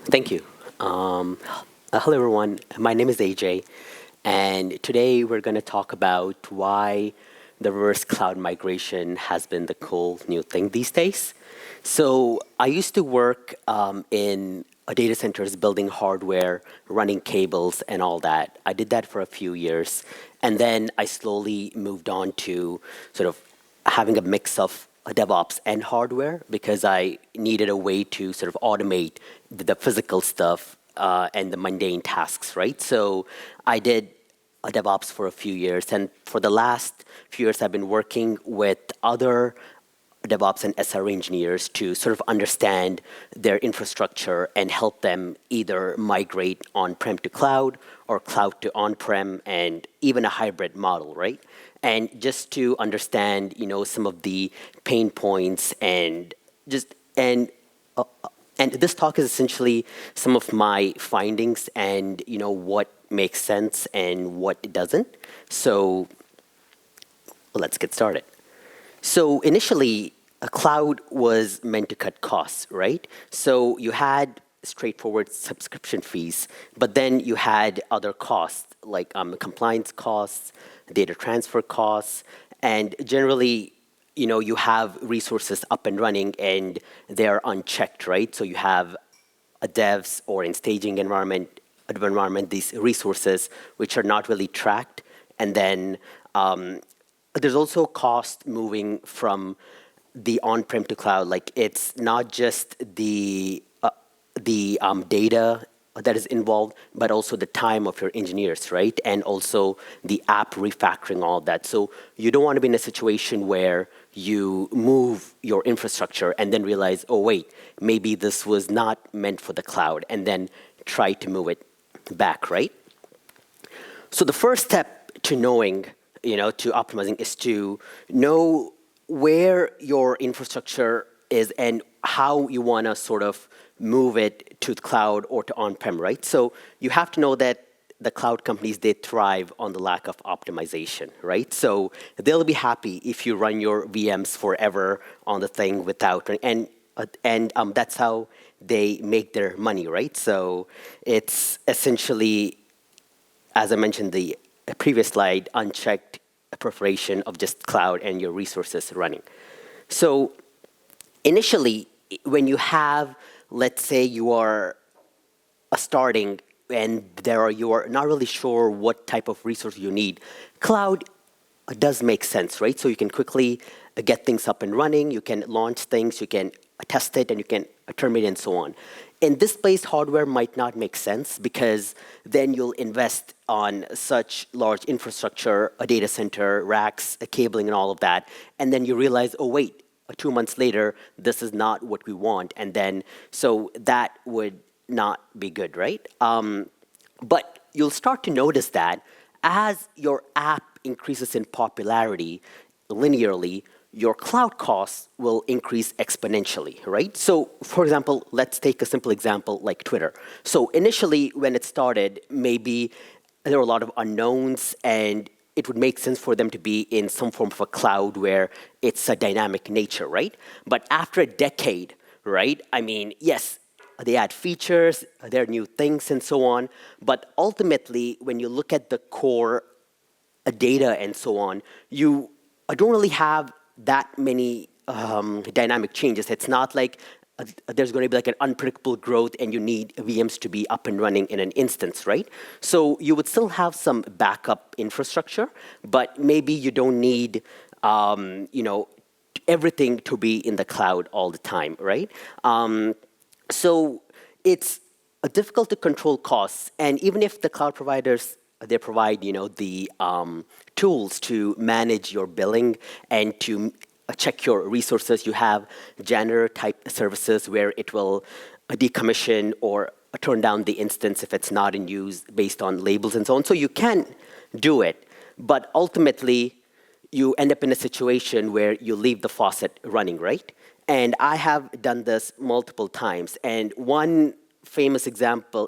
Thank you. Hello, everyone. My name is AJ, and today we're going to talk about why the reverse cloud migration has been the cool new thing these days. So I used to work in data centers building hardware, running cables, and all that. I did that for a few years, and then I slowly moved on to sort of having a mix of DevOps and hardware because I needed a way to sort of automate the physical stuff and the mundane tasks, right? So I did DevOps for a few years, and for the last few years, I've been working with other DevOps and SRE engineers to sort of understand their infrastructure and help them either migrate on-prem to cloud or cloud to on-prem and even a hybrid model, right? And just to understand, some of the pain points and this talk is essentially some of my findings and what makes sense and what it doesn't. So let's get started. So initially, a cloud was meant to cut costs, right? So you had straightforward subscription fees, but then you had other costs like compliance costs, data transfer costs, and generally, you have resources up and running and they're unchecked, right? So you have a devs or in staging environment, these resources which are not really tracked, and then there's also cost moving from the on-prem to cloud. Like it's not just the data that is involved, but also the time of your engineers, right? And also the app refactoring, all of that. So you don't want to be in a situation where you move your infrastructure and then realize, oh wait, maybe this was not meant for the cloud, and then try to move it back, right? So the first step to knowing, to optimizing is to know where your infrastructure is and how you want to sort of move it to the cloud or to on-prem, right? So you have to know that the cloud companies, they thrive on the lack of optimization, right? So they'll be happy if you run your VMs forever on the thing without, and that's how they make their money, right? So it's essentially, as I mentioned the previous slide, unchecked proliferation of just cloud and your resources running. So initially, when you have, let's say you are starting and you are not really sure what type of resource you need, cloud does make sense, right? So you can quickly get things up and running, you can launch things, you can test it, and you can terminate and so on. In this place, hardware might not make sense because then you'll invest on such large infrastructure, a data center, racks, cabling, and all of that, and then you realize, oh wait, 2 months later, this is not what we want, and then so that would not be good, right? But you'll start to notice that as your app increases in popularity linearly, your cloud costs will increase exponentially, right? So, for example, let's take a simple example like Twitter. So initially, when it started, maybe there were a lot of unknowns, and it would make sense for them to be in some form of a cloud where it's a dynamic nature, right? But after a decade, right, I mean, yes, they add features, there are new things and so on, but ultimately, when you look at the core data and so on, you don't really have that many dynamic changes. It's not like there's going to be like an unpredictable growth and you need VMs to be up and running in an instance, right? So you would still have some backup infrastructure, but maybe you don't need, everything to be in the cloud all the time, right? So it's difficult to control costs, and even if the cloud providers they provide, the tools to manage your billing and to check your resources. You have janitor-type services where it will decommission or turn down the instance if it's not in use based on labels and so on. So you can do it, but ultimately, you end up in a situation where you leave the faucet running, right? And I have done this multiple times. And one infamous example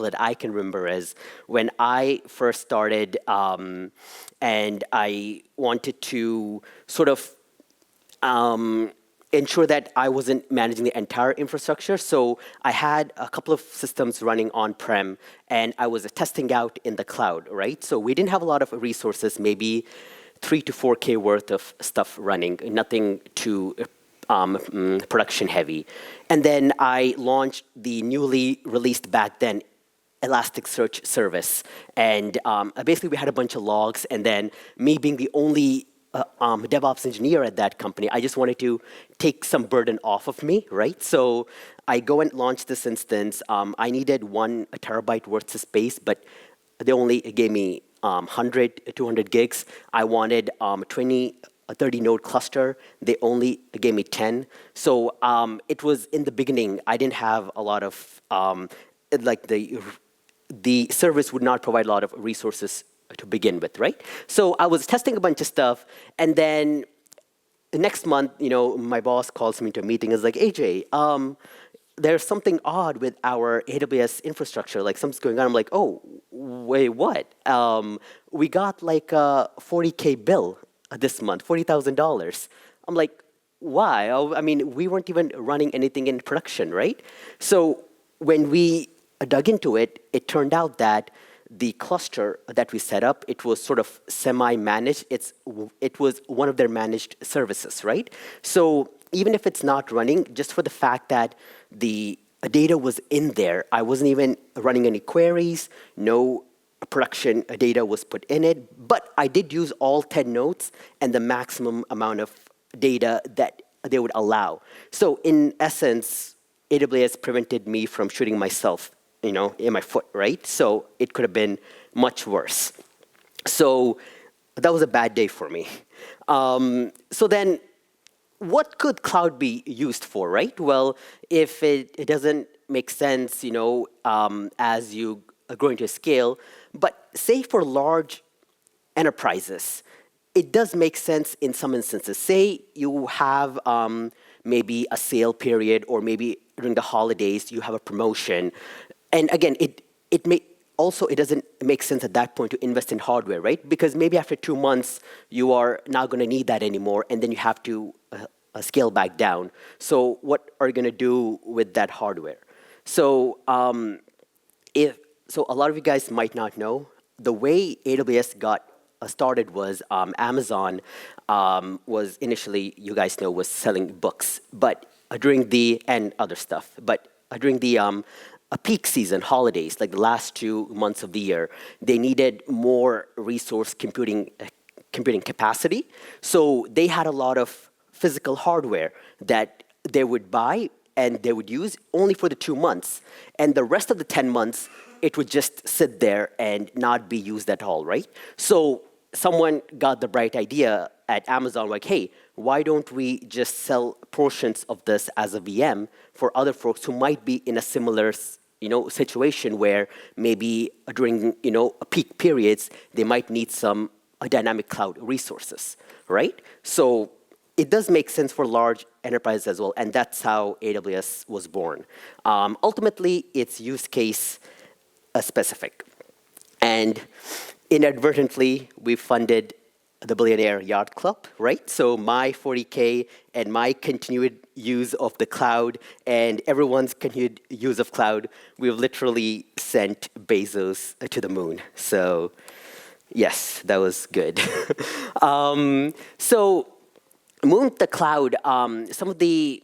that I can remember is when I first started and I wanted to sort of ensure that I wasn't managing the entire infrastructure. So I had a couple of systems running on-prem, and I was testing out in the cloud, right? So we didn't have a lot of resources, maybe 3 to 4K worth of stuff running, nothing too production heavy. And then I launched the newly released back then Elasticsearch service. And basically we had a bunch of logs, and then me being the only DevOps engineer at that company, I just wanted to take some burden off of me, right? So I go and launch this instance. I needed 1 terabyte worth of space, but they only gave me 100, 200 gigs. I wanted 20, a 30 node cluster. They only gave me 10. So it was in the beginning, I didn't have a lot of, like the service would not provide a lot of resources to begin with, right? So I was testing a bunch of stuff, and then the next month, my boss calls me to a meeting. Is like, AJ, there's something odd with our AWS infrastructure. Like something's going on. I'm like, oh, wait, what? We got like a 40K bill this month, $40,000. I'm like, why? Oh, I mean, we weren't even running anything in production, right? So when we dug into it, it turned out that the cluster that we set up, it was sort of semi-managed. It was one of their managed services, right? So even if it's not running, just for the fact that the data was in there, I wasn't even running any queries, no production data was put in it, but I did use all 10 nodes and the maximum amount of data that they would allow. So in essence, AWS prevented me from shooting myself in my foot, right? So it could have been much worse. So that was a bad day for me. So then what could cloud be used for, right? Well, if it doesn't make sense, as you grow into scale, but say for large enterprises, it does make sense in some instances. Say you have maybe a sale period, or maybe during the holidays you have a promotion. And again, it doesn't make sense at that point to invest in hardware, right? Because maybe after 2 months, you are not going to need that anymore, and then you have to scale back down. So what are you going to do with that hardware? So so a lot of you guys might not know, the way AWS got started was Amazon was initially, you guys know, was selling books, but and other stuff. But during the a peak season, holidays, like the last 2 months of the year, they needed more resource computing capacity. So they had a lot of physical hardware that they would buy and they would use only for the 2 months. And the rest of the 10 months, it would just sit there and not be used at all, right? So someone got the bright idea at Amazon, like, hey, why don't we just sell portions of this as a VM for other folks who might be in a similar situation where maybe during peak periods, they might need some dynamic cloud resources, right? So it does make sense for large enterprises as well, and that's how AWS was born. Ultimately, it's use case specific. And inadvertently, we funded the Billionaire Yacht Club, right? So my 40K and my continued use of the cloud and everyone's continued use of cloud, we've literally sent Bezos to the moon. So yes, that was good. So moving to the cloud, some of the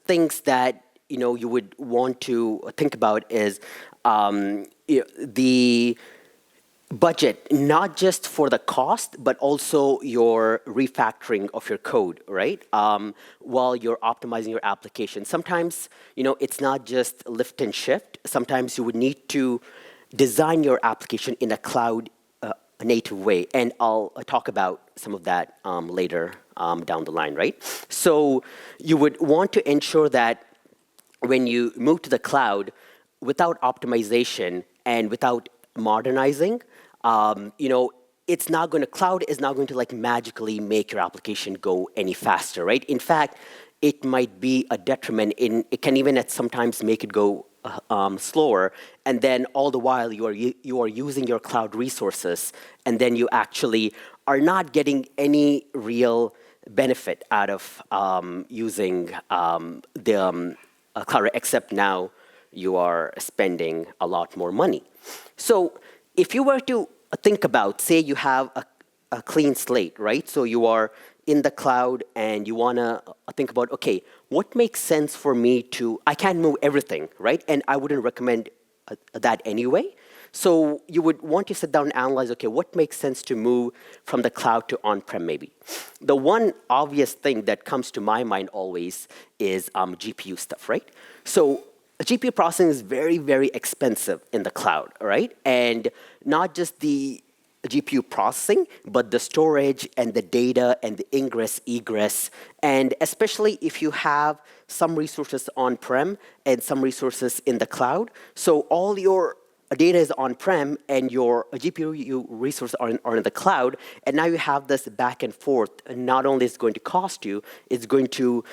things that you would want to think about is the budget, not just for the cost, but also your refactoring of your code, right? While you're optimizing your application. Sometimes, it's not just lift and shift. Sometimes you would need to design your application in a cloud native way. And I'll talk about some of that later down the line, right? So you would want to ensure that when you move to the cloud, without optimization and without modernizing, it's not going to, cloud is not going to like magically make your application go any faster, right? In fact, it might be a detriment. It can even at sometimes make it go slower, and then all the while you are using your cloud resources, and then you actually are not getting any real benefit out of using the cloud, except now you are spending a lot more money. So if you were to think about, say you have a clean slate, right? So you are in the cloud and you want to think about, okay, what makes sense for me to, I can't move everything, right? And I wouldn't recommend that anyway. So you would want to sit down and analyze, okay, what makes sense to move from the cloud to on-prem maybe? The one obvious thing that comes to my mind always is GPU stuff, right? So GPU processing is very, very expensive in the cloud, right? And not just the GPU processing, but the storage and the data and the ingress, egress, and especially if you have some resources on-prem and some resources in the cloud. So all your data is on-prem and your GPU resources are in the cloud, and now you have this back and forth. And not only is it going to cost you, it's going to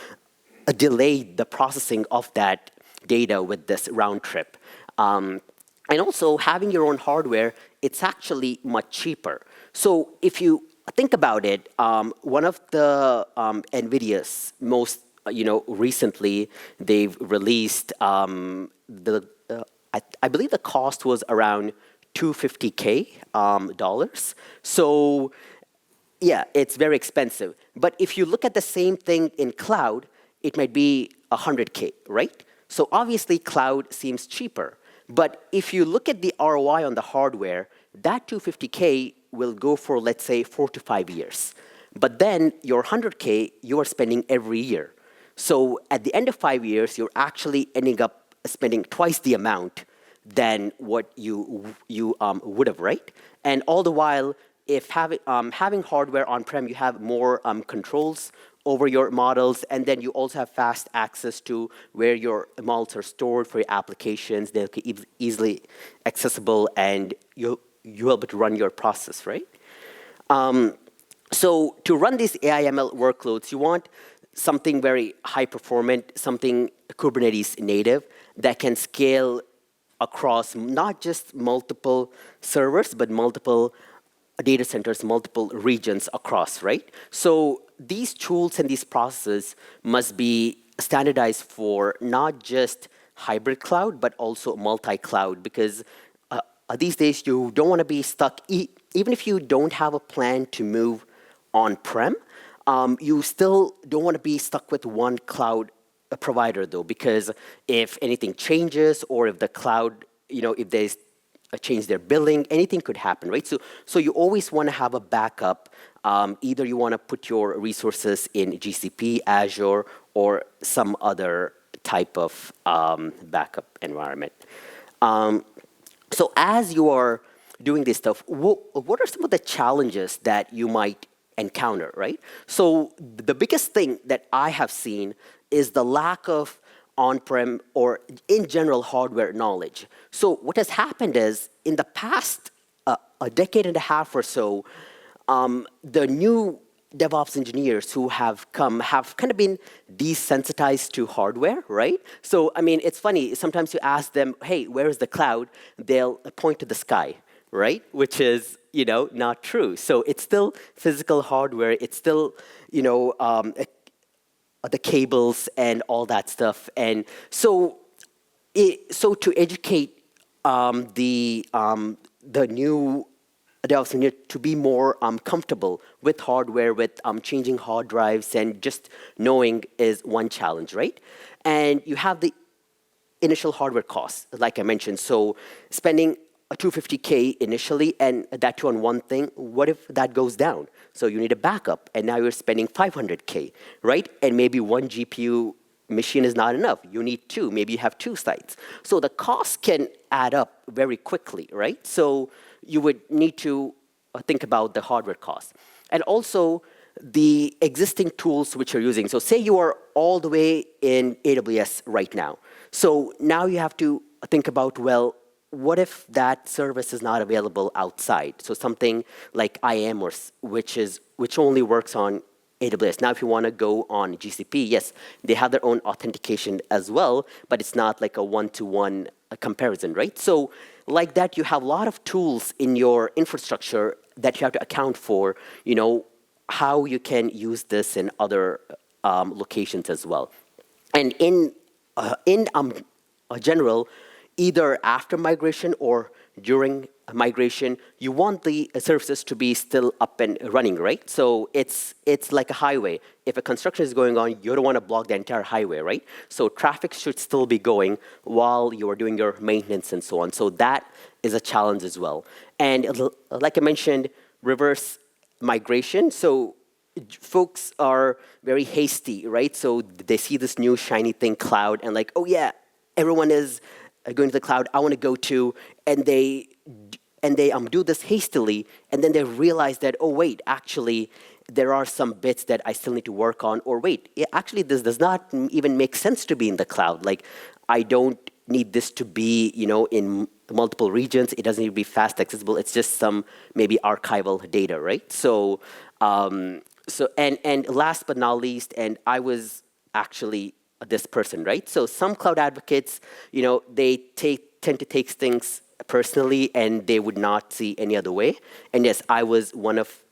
delay the processing of that data with this round trip. And also, having your own hardware, it's actually much cheaper. So if you think about it, one of the NVIDIA's most, recently, they've released I believe the cost was around $250K dollars. So yeah, it's very expensive. But if you look at the same thing in cloud, it might be $100K, right? So obviously, cloud seems cheaper. But if you look at the ROI on the hardware, that $250K will go for, let's say, 4 to 5 years. But then your $100K, you are spending every year. So at the end of 5 years, you're actually ending up spending twice the amount than what you would have, right? And all the while, if having hardware on-prem, you have more controls over your models, and then you also have fast access to where your models are stored for your applications. They're easily accessible, and you'll be able to run your process, right? So to run these AI/ML workloads, you want something very high performant, something Kubernetes native that can scale across not just multiple servers, but multiple data centers, multiple regions across, right? So these tools and these processes must be standardized for not just hybrid cloud, but also multi-cloud, because these days you don't want to be stuck, even if you don't have a plan to move on-prem, you still don't want to be stuck with one cloud provider though, because if anything changes or if the cloud, if there's change their billing, anything could happen, right? So you always want to have a backup. Either you want to put your resources in GCP, Azure, or some other type of backup environment. So as you are doing this stuff, what are some of the challenges that you might encounter, right? So the biggest thing that I have seen is the lack of on-prem or in general hardware knowledge. So what has happened is in the past a decade and a half or so, the new DevOps engineers who have come have kind of been desensitized to hardware, right? So, I mean, it's funny. Sometimes you ask them, hey, where is the cloud? They'll point to the sky, right? Which is, not true. So it's still physical hardware. It's still, the cables and all that stuff. And so, to educate the new DevOps engineer to be more comfortable with hardware, with changing hard drives, and just knowing is one challenge, right? And you have the initial hardware costs, like I mentioned. So spending a $250K initially, and that too on one thing, what if that goes down? So you need a backup, and now you're spending $500K, right? And maybe one GPU machine is not enough. You need two. Maybe you have two sites. So the cost can add up very quickly, right? So you would need to think about the hardware cost. And also the existing tools which you're using. So say you are all the way in AWS right now. So now you have to think about, well, what if that service is not available outside? So something like IAM, which only works on AWS. Now, if you want to go on GCP, yes, they have their own authentication as well, but it's not like a one-to-one comparison, right? So like that, you have a lot of tools in your infrastructure that you have to account for, how you can use this in other locations as well. And in general, either after migration or during migration, you want the services to be still up and running, right? So it's like a highway. If a construction is going on, you don't want to block the entire highway, right? So traffic should still be going while you are doing your maintenance and so on. So that is a challenge as well. And like I mentioned, reverse migration. So folks are very hasty, right? So they see this new shiny thing, cloud, and like, oh yeah, everyone is going to the cloud. I want to go to, and they do this hastily, and then they realize that, oh wait, actually there are some bits that I still need to work on, or wait, actually this does not even make sense to be in the cloud. Like, I don't need this to be, in multiple regions. It doesn't need to be fast accessible. It's just some maybe archival data, right? So, and last but not least, and I was actually this person, right? So some cloud advocates, they tend to take things personally, and they would not see any other way. And yes, I was one of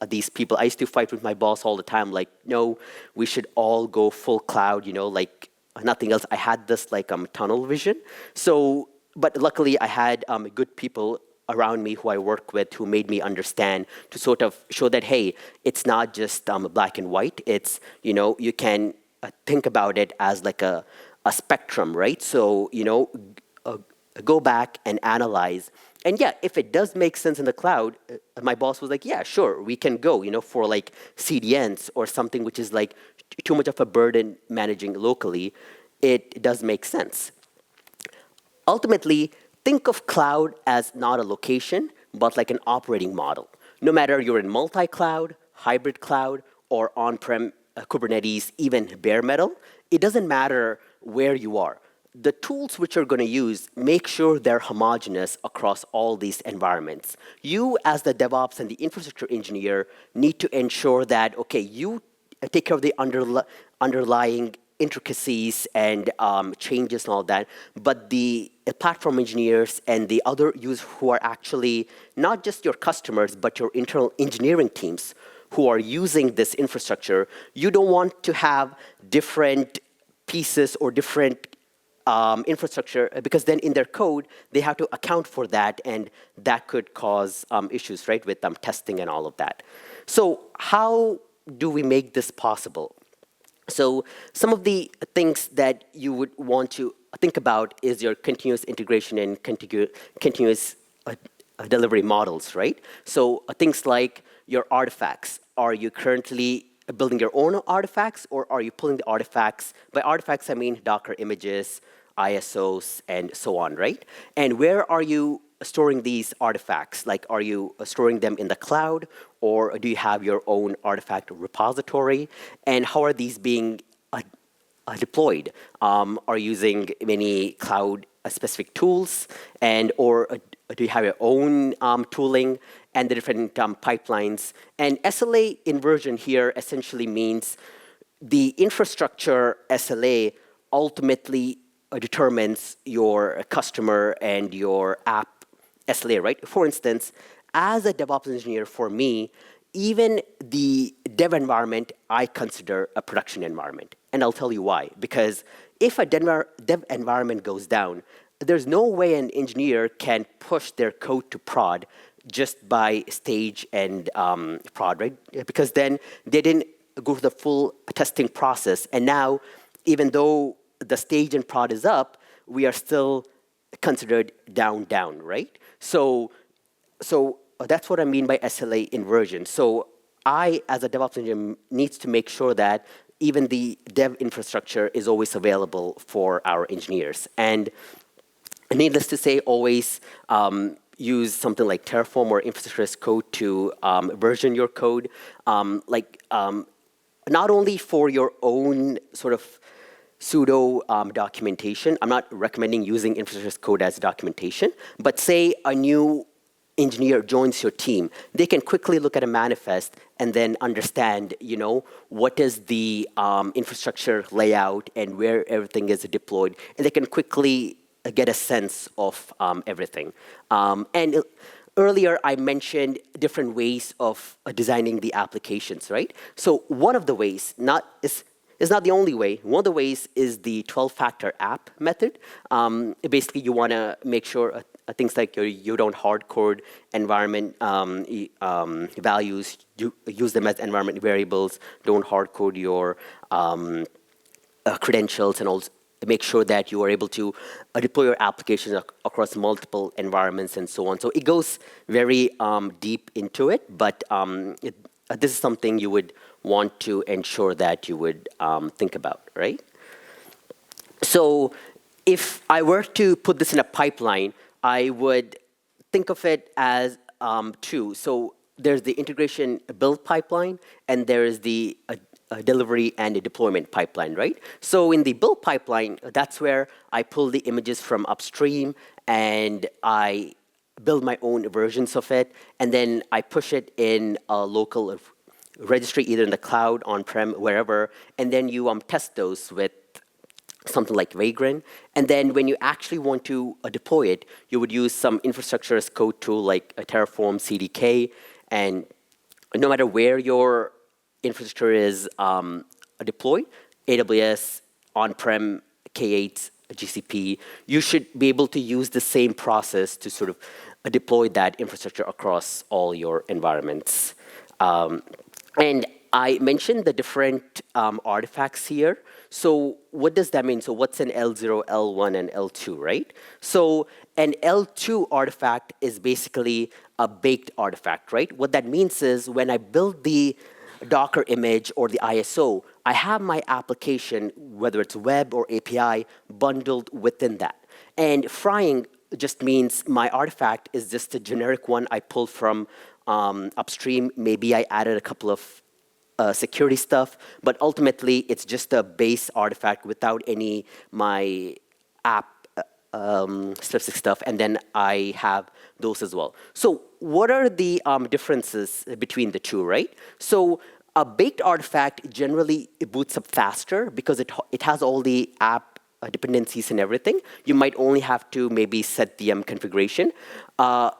these people. I used to fight with my boss all the time, like, no, we should all go full cloud, like nothing else. I had this like tunnel vision. So, but luckily I had good people around me who I work with who made me understand, to sort of show that, hey, it's not just black and white. It's, you can think about it as like a spectrum, right? So, go back and analyze. And yeah, if it does make sense in the cloud, my boss was like, yeah, sure, we can go, for like CDNs or something which is like too much of a burden managing locally. It does make sense. Ultimately, think of cloud as not a location, but like an operating model. No matter you're in multi-cloud, hybrid cloud, or on-prem Kubernetes, even bare metal, it doesn't matter where you are. The tools which you're going to use, make sure they're homogeneous across all these environments. You, as the DevOps and the infrastructure engineer, need to ensure that, okay, you take care of the underlying intricacies and changes and all that, but the platform engineers and the other users who are actually not just your customers, but your internal engineering teams who are using this infrastructure, you don't want to have different pieces or different infrastructure, because then in their code, they have to account for that, and that could cause issues, right, with testing and all of that. So how do we make this possible? So some of the things that you would want to think about is your continuous integration and continuous delivery models, right? So things like your artifacts. Are you currently building your own artifacts, or are you pulling the artifacts? By artifacts, I mean Docker images, ISOs, and so on, right? And where are you storing these artifacts? Like, are you storing them in the cloud, or do you have your own artifact repository? And how are these being deployed? Are you using many cloud-specific tools, or do you have your own tooling and the different pipelines? And SLA inversion here essentially means the infrastructure SLA ultimately determines your customer and your app SLA, right? For instance, as a DevOps engineer, for me, even the dev environment, I consider a production environment. And I'll tell you why. Because if a dev environment goes down, there's no way an engineer can push their code to prod just by stage and prod, right? Because then they didn't go through the full testing process. And now, even though the stage and prod is up, we are still considered down, right? So that's what I mean by SLA inversion. So I, as a DevOps engineer, needs to make sure that even the dev infrastructure is always available for our engineers. And needless to say, always use something like Terraform or infrastructure as code to version your code. Not only for your own sort of pseudo documentation. I'm not recommending using infrastructure as code as documentation, but say a new engineer joins your team, they can quickly look at a manifest and then understand, what is the infrastructure layout and where everything is deployed, and they can quickly get a sense of everything. And earlier I mentioned different ways of designing the applications, right? So one of the ways, is not the only way. One of the ways is the 12-factor app method. Basically, you want to make sure things like you don't hard-code environment values, you use them as environment variables, don't hard-code your credentials, and also make sure that you are able to deploy your applications across multiple environments and so on. So it goes very deep into it, but this is something you would want to ensure that you would think about, right? So if I were to put this in a pipeline, I would think of it as two. So there's the integration build pipeline, and there is the delivery and a deployment pipeline, right? So in the build pipeline, that's where I pull the images from upstream, and I build my own versions of it, and then I push it in a local registry, either in the cloud, on-prem, wherever, and then you test those with something like Vagrant. And then when you actually want to deploy it, you would use some infrastructure as code tool like a Terraform CDK. And no matter where your infrastructure is deployed, AWS, on-prem, K8, GCP, you should be able to use the same process to sort of deploy that infrastructure across all your environments. And I mentioned the different artifacts here. So what does that mean? So what's an L0, L1, and L2, right? So an L2 artifact is basically a baked artifact, right? What that means is when I build the Docker image or the ISO, I have my application, whether it's web or API, bundled within that. And frying just means my artifact is just a generic one I pulled from upstream. Maybe I added a couple of security stuff, but ultimately it's just a base artifact without any my app specific stuff, and then I have those as well. So what are the differences between the two, right? So a baked artifact generally boots up faster because it has all the app dependencies and everything. You might only have to maybe set the configuration.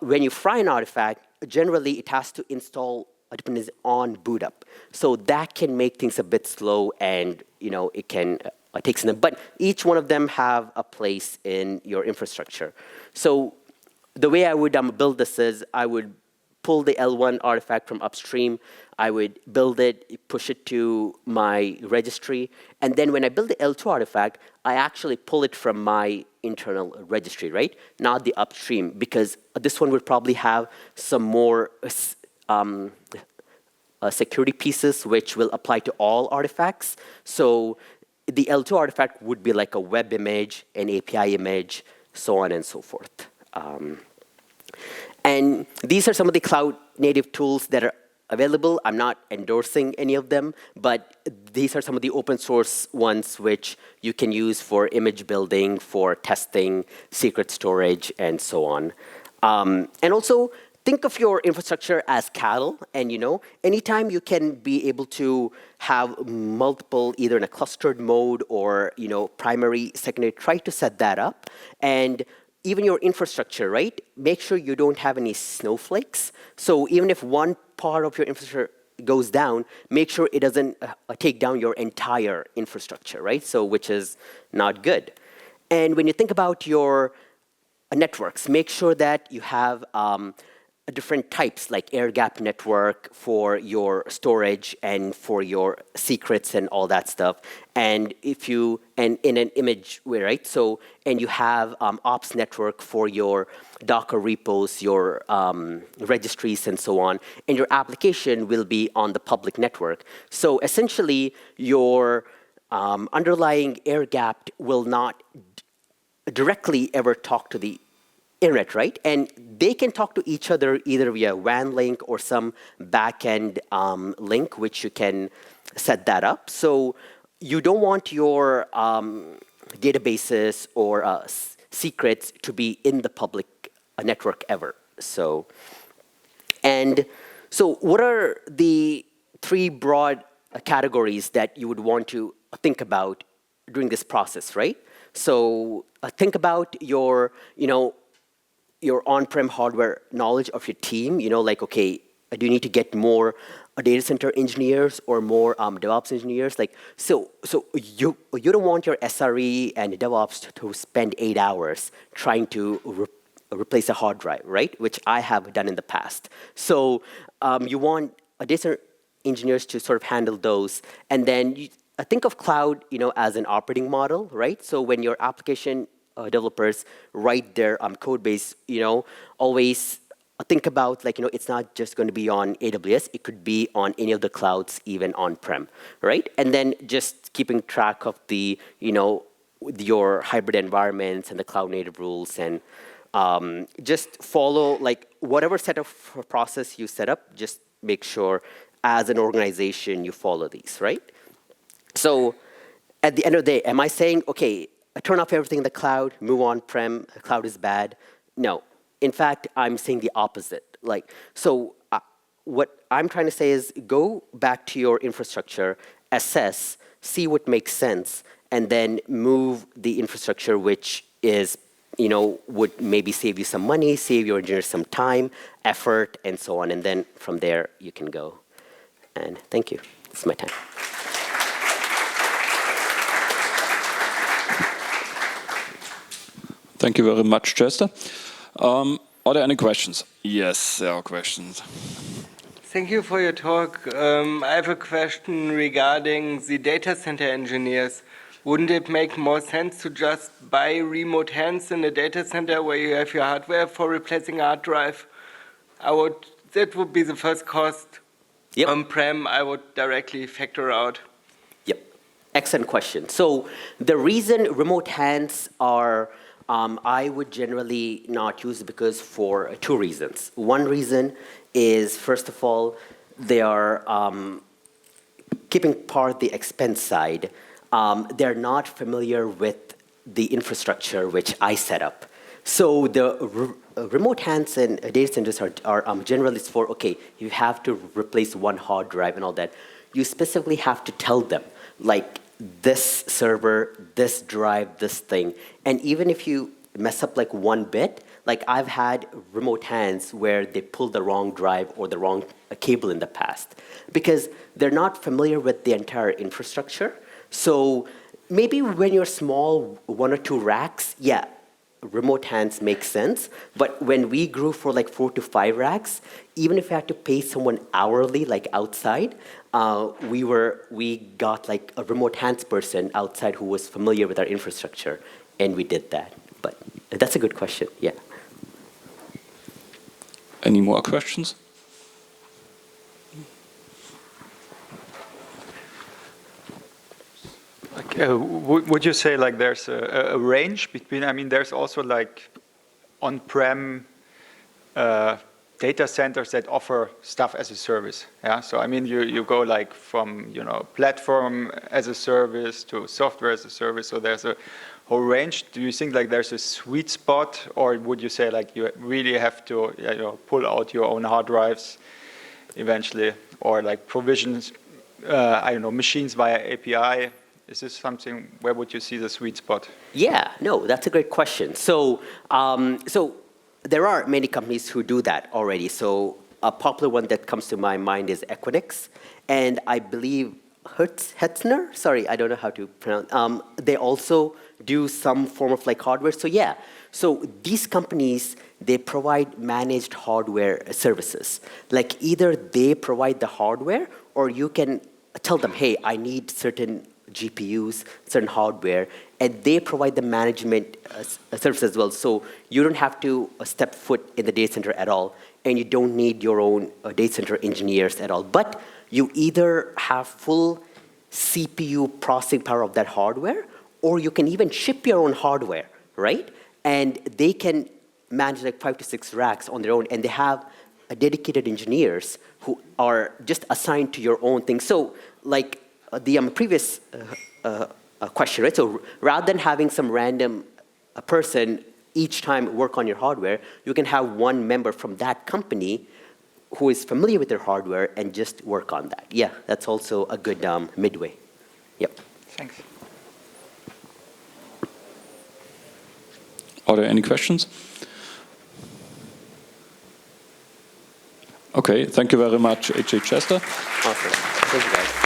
When you fry an artifact, generally it has to install a dependency on boot up. So that can make things a bit slow, and it can take some. But each one of them have a place in your infrastructure. So the way I would build this is I would pull the L1 artifact from upstream. I would build it, push it to my registry. And then when I build the L2 artifact, I actually pull it from my internal registry, right? Not the upstream, because this one would probably have some more security pieces which will apply to all artifacts. So the L2 artifact would be like a web image, an API image, so on and so forth. And these are some of the cloud native tools that are available. I'm not endorsing any of them, but these are some of the open source ones which you can use for image building, for testing, secret storage, and so on. And also, think of your infrastructure as cattle, and anytime you can be able to have multiple, either in a clustered mode or primary, secondary, try to set that up. And even your infrastructure, right? Make sure you don't have any snowflakes. So even if one part of your infrastructure goes down, make sure it doesn't take down your entire infrastructure, right? So which is not good. And when you think about your networks, make sure that you have different types, like air-gapped network for your storage and for your secrets and all that stuff. And in an image way, right? So, and you have ops network for your Docker repos, your registries, and so on. And your application will be on the public network. So essentially, your underlying air-gapped will not directly ever talk to the internet, right? And they can talk to each other either via WAN link or some backend link, which you can set that up. So you don't want your databases or secrets to be in the public network ever. So what are the three broad categories that you would want to think about during this process, right? So think about your your on-prem hardware knowledge of your team, like, okay, do you need to get more data center engineers or more DevOps engineers? Like, so you don't want your SRE and DevOps to spend 8 hours trying to replace a hard drive, right? Which I have done in the past. So you want data center engineers to sort of handle those, and then think of cloud, as an operating model, right? So when your application developers write their code base, always think about, like, it's not just going to be on AWS. It could be on any of the clouds, even on-prem, right? And then just keeping track of the, your hybrid environments and the cloud-native rules, and just follow, like, whatever set of process you set up, just make sure as an organization you follow these, right? So at the end of the day, am I saying, okay, turn off everything in the cloud, move on-prem, the cloud is bad? No. In fact, I'm saying the opposite. Like, so what I'm trying to say is go back to your infrastructure, assess, see what makes sense, and then move the infrastructure which is, would maybe save you some money, save your engineers some time, effort, and so on. And then from there, you can go. And thank you. It's my time. Thank you very much, Jester. Are there any questions? Yes, there are questions. Thank you for your talk. I have a question regarding the data center engineers. Wouldn't it make more sense to just buy remote hands in a data center where you have your hardware for replacing a hard drive? That would be the first cost. Yep. On-prem, I would directly factor out. Yep. Excellent question. So the reason remote hands are I would generally not use because for 2 reasons. One reason is, first of all, they are keeping part the expense side. They're not familiar with the infrastructure which I set up. So the remote hands and data centers are generally for, okay, you have to replace one hard drive and all that. You specifically have to tell them, like, this server, this drive, this thing. And even if you mess up like one bit, like I've had remote hands where they pulled the wrong drive or the wrong cable in the past because they're not familiar with the entire infrastructure. So maybe when you're small, 1 or 2 racks, yeah, remote hands make sense. But when we grew for like 4 to 5 racks, even if I had to pay someone hourly, like outside, we got like a remote hands person outside who was familiar with our infrastructure, and we did that. But that's a good question, yeah. Any more questions? Would you say like there's a range between, I mean, there's also like on-prem data centers that offer stuff as a service. Yeah, so I mean, you go like from, platform as a service to software as a service. So there's a whole range. Do you think like there's a sweet spot, or would you say like you really have to, pull out your own hard drives eventually, or like provisions, I don't know, machines via API? Is this something, where would you see the sweet spot? Yeah, no, that's a great question. So, there are many companies who do that already. So a popular one that comes to my mind is Equinix. And I believe Hetzner, sorry, I don't know how to pronounce, they also do some form of like hardware. So yeah, so these companies, they provide managed hardware services. Like either they provide the hardware or you can tell them, hey, I need certain GPUs, certain hardware, and they provide the management service as well. So you don't have to step foot in the data center at all, and you don't need your own data center engineers at all. But you either have full CPU processing power of that hardware, or you can even ship your own hardware, right? And they can manage like 5 to 6 racks on their own, and they have dedicated engineers who are just assigned to your own thing. So like the previous question, right? So rather than having some random person each time work on your hardware, you can have one member from that company who is familiar with their hardware and just work on that. Yeah, that's also a good midway. Yep. Thanks. Are there any questions? Okay, thank you very much, AJ Jester. Awesome. Thank you, guys.